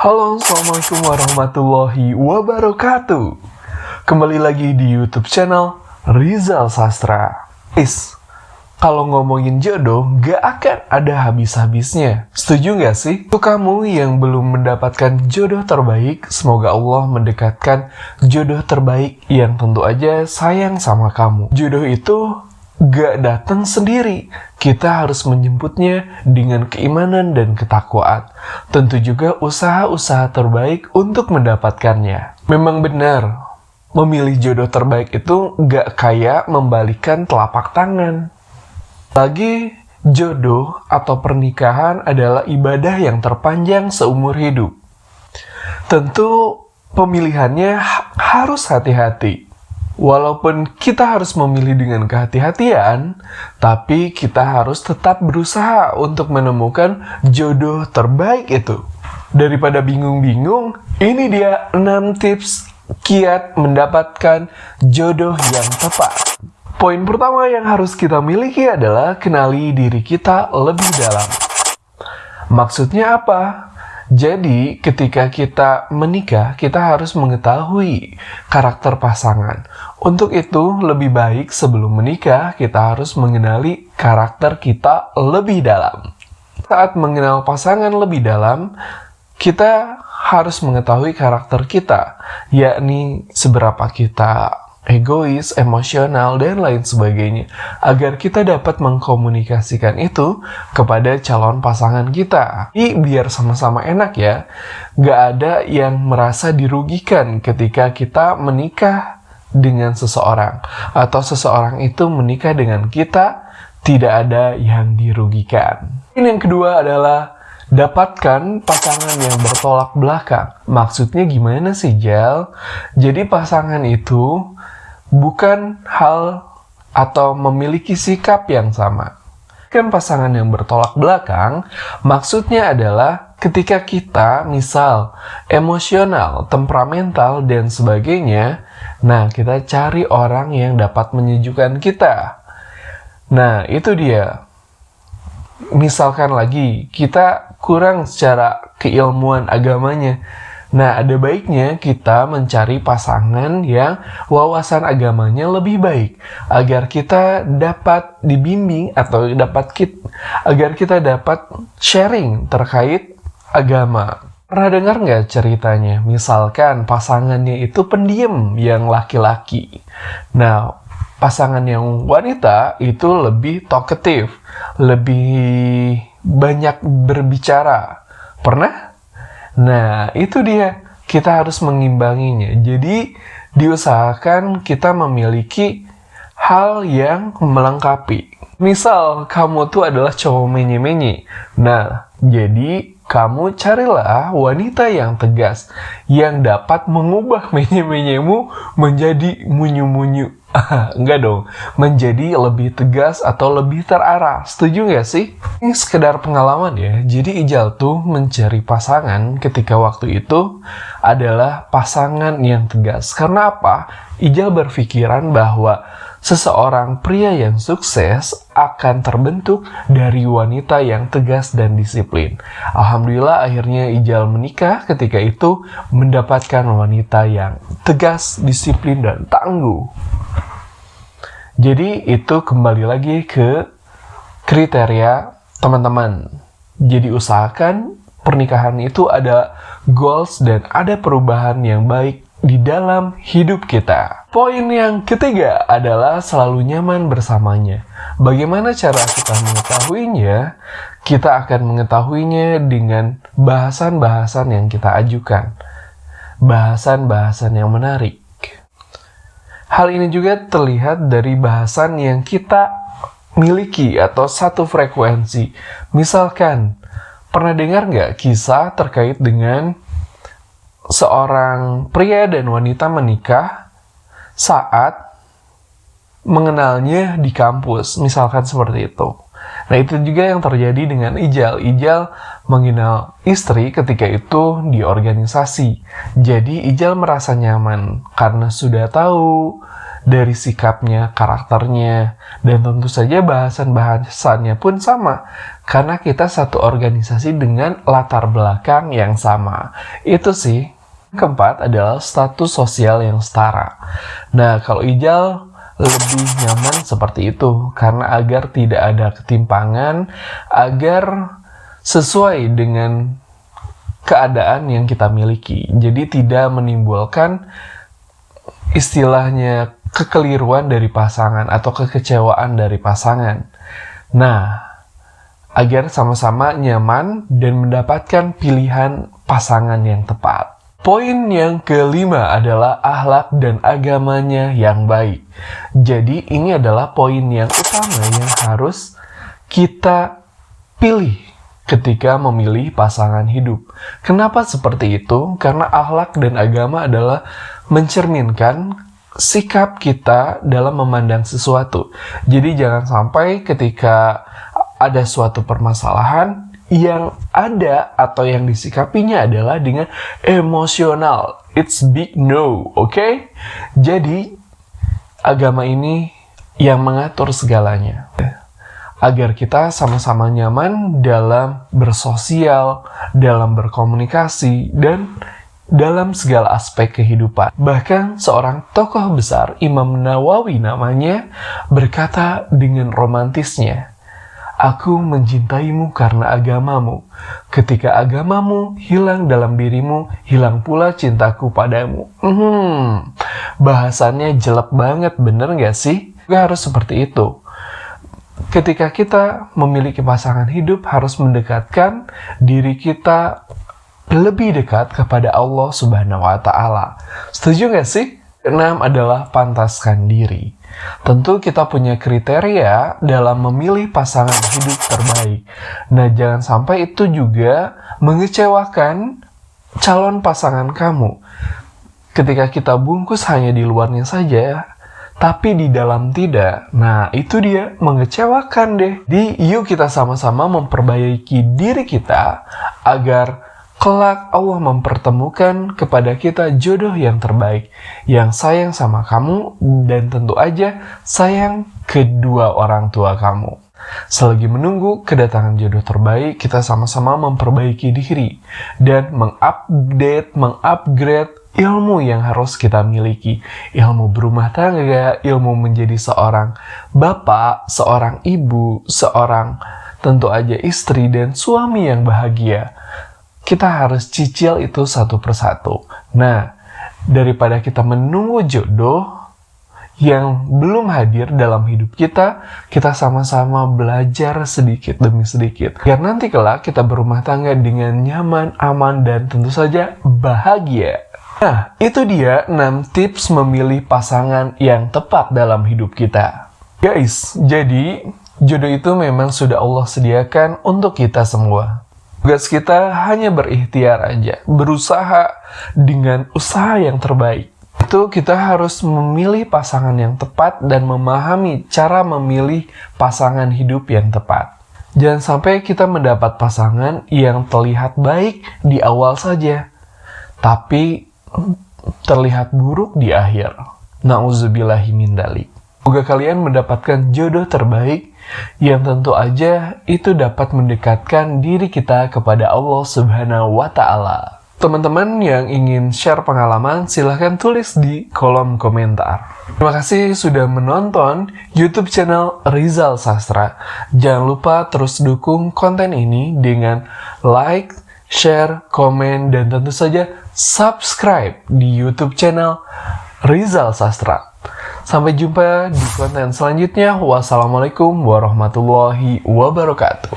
Halo, Assalamualaikum warahmatullahi wabarakatuh. Kembali lagi di YouTube channel Rizal Sastra. Kalau ngomongin jodoh, gak akan ada habis-habisnya. Setuju gak sih? Untuk kamu yang belum mendapatkan jodoh terbaik, semoga Allah mendekatkan jodoh terbaik yang tentu aja sayang sama kamu. Jodoh itu gak datang sendiri. Kita harus menjemputnya dengan keimanan dan ketakwaan. Tentu juga usaha-usaha terbaik untuk mendapatkannya. Memang benar, memilih jodoh terbaik itu gak kayak membalikan telapak tangan. Lagi, jodoh atau pernikahan adalah ibadah yang terpanjang seumur hidup. Tentu pemilihannya harus hati-hati. Walaupun kita harus memilih dengan kehati-hatian, tapi kita harus tetap berusaha untuk menemukan jodoh terbaik itu. Daripada bingung-bingung, ini dia 6 tips kiat mendapatkan jodoh yang tepat. Poin pertama yang harus kita miliki adalah kenali diri kita lebih dalam. Maksudnya apa? Jadi, ketika kita menikah, kita harus mengetahui karakter pasangan. Untuk itu, lebih baik sebelum menikah, kita harus mengenali karakter kita lebih dalam. Saat mengenal pasangan lebih dalam, kita harus mengetahui karakter kita, yakni seberapa kita egois, emosional, dan lain sebagainya, agar kita dapat mengkomunikasikan itu kepada calon pasangan kita. Jadi, biar sama-sama enak ya, gak ada yang merasa dirugikan ketika kita menikah dengan seseorang, atau seseorang itu menikah dengan kita, tidak ada yang dirugikan. Yang kedua adalah dapatkan pasangan yang bertolak belakang. Maksudnya gimana sih, Jal? Jadi pasangan itu bukan hal atau memiliki sikap yang sama. Kan pasangan yang bertolak belakang, maksudnya adalah ketika kita misal emosional, temperamental, dan sebagainya, nah kita cari orang yang dapat menyejukkan kita. Nah itu dia. Misalkan lagi, kita kurang secara keilmuan agamanya. Nah, ada baiknya kita mencari pasangan yang wawasan agamanya lebih baik, agar kita dapat dibimbing atau agar kita dapat sharing terkait agama. Pernah dengar nggak ceritanya? Misalkan pasangannya itu pendiam yang laki-laki. Nah, pasangan yang wanita itu lebih talkative, lebih banyak berbicara. Pernah? Nah, itu dia. Kita harus mengimbanginya. Jadi, diusahakan kita memiliki hal yang melengkapi. Misal, kamu tuh adalah cowok menye-menye. Nah, jadi kamu carilah wanita yang tegas, yang dapat mengubah menye-menyemu menjadi munyu-munyu. Enggak dong, menjadi lebih tegas atau lebih terarah. Setuju nggak sih? Ini sekedar pengalaman ya. Jadi Ijal tuh mencari pasangan ketika waktu itu adalah pasangan yang tegas. Karena apa? Ijal berpikiran bahwa seseorang pria yang sukses akan terbentuk dari wanita yang tegas dan disiplin. Alhamdulillah akhirnya Ijal menikah ketika itu mendapatkan wanita yang tegas, disiplin, dan tangguh. Jadi itu kembali lagi ke kriteria teman-teman. Jadi usahakan pernikahan itu ada goals dan ada perubahan yang baik di dalam hidup kita. Poin yang ketiga adalah selalu nyaman bersamanya. Bagaimana cara kita mengetahuinya? Kita akan mengetahuinya dengan bahasan-bahasan yang kita ajukan. Bahasan-bahasan yang menarik. Hal ini juga terlihat dari bahasan yang kita miliki atau satu frekuensi. Misalkan, pernah dengar nggak kisah terkait dengan seorang pria dan wanita menikah saat mengenalnya di kampus? Misalkan seperti itu. Nah, itu juga yang terjadi dengan Ijal. Ijal mengenal istri ketika itu di organisasi. Jadi, Ijal merasa nyaman karena sudah tahu dari sikapnya, karakternya, dan tentu saja bahasan-bahasannya pun sama, karena kita satu organisasi dengan latar belakang yang sama. Itu sih. Keempat adalah status sosial yang setara. Nah, kalau Ijal lebih nyaman seperti itu, karena agar tidak ada ketimpangan, agar sesuai dengan keadaan yang kita miliki. Jadi tidak menimbulkan istilahnya kekeliruan dari pasangan atau kekecewaan dari pasangan. Nah, agar sama-sama nyaman dan mendapatkan pilihan pasangan yang tepat. Poin yang kelima adalah akhlak dan agamanya yang baik. Jadi ini adalah poin yang utama yang harus kita pilih ketika memilih pasangan hidup. Kenapa seperti itu? Karena akhlak dan agama adalah mencerminkan sikap kita dalam memandang sesuatu. Jadi jangan sampai ketika ada suatu permasalahan yang ada atau yang disikapinya adalah dengan emosional. It's big no, oke? Jadi agama ini yang mengatur segalanya. Agar kita sama-sama nyaman dalam bersosial, dalam berkomunikasi, dan dalam segala aspek kehidupan. Bahkan seorang tokoh besar, Imam Nawawi namanya, berkata dengan romantisnya, "Aku mencintaimu karena agamamu. Ketika agamamu hilang dalam dirimu, hilang pula cintaku padamu." Bahasannya jelek banget, bener gak sih? Gak harus seperti itu. Ketika kita memiliki pasangan hidup, harus mendekatkan diri kita lebih dekat kepada Allah Subhanahu wa Ta'ala. Setuju gak sih? 6 adalah pantaskan diri. Tentu kita punya kriteria dalam memilih pasangan hidup terbaik. Nah, jangan sampai itu juga mengecewakan calon pasangan kamu. Ketika kita bungkus hanya di luarnya saja, tapi di dalam tidak. Nah, itu dia mengecewakan deh. Jadi, yuk kita sama-sama memperbaiki diri kita agar kelak Allah mempertemukan kepada kita jodoh yang terbaik, yang sayang sama kamu, dan tentu aja sayang kedua orang tua kamu. Selagi menunggu kedatangan jodoh terbaik, kita sama-sama memperbaiki diri dan mengupgrade ilmu yang harus kita miliki. Ilmu berumah tangga, ilmu menjadi seorang bapak, seorang ibu, seorang tentu aja istri dan suami yang bahagia. Kita harus cicil itu satu persatu. Nah, daripada kita menunggu jodoh yang belum hadir dalam hidup kita, kita sama-sama belajar sedikit demi sedikit. Biar nanti kelak kita berumah tangga dengan nyaman, aman, dan tentu saja bahagia. Nah, itu dia 6 tips memilih pasangan yang tepat dalam hidup kita. Guys, jadi jodoh itu memang sudah Allah sediakan untuk kita semua. Tugas kita hanya berikhtiar aja, berusaha dengan usaha yang terbaik. Itu kita harus memilih pasangan yang tepat dan memahami cara memilih pasangan hidup yang tepat. Jangan sampai kita mendapat pasangan yang terlihat baik di awal saja, tapi terlihat buruk di akhir. Na'udzubillahi min dzalik. Semoga kalian mendapatkan jodoh terbaik yang tentu aja itu dapat mendekatkan diri kita kepada Allah Subhanahu wa Ta'ala. Teman-teman yang ingin share pengalaman, silahkan tulis di kolom komentar. Terima kasih sudah menonton YouTube channel Rizal Sastra. Jangan lupa terus dukung konten ini dengan like, share, komen, dan tentu saja subscribe di YouTube channel Rizal Sastra. Sampai jumpa di konten selanjutnya. Wassalamualaikum warahmatullahi wabarakatuh.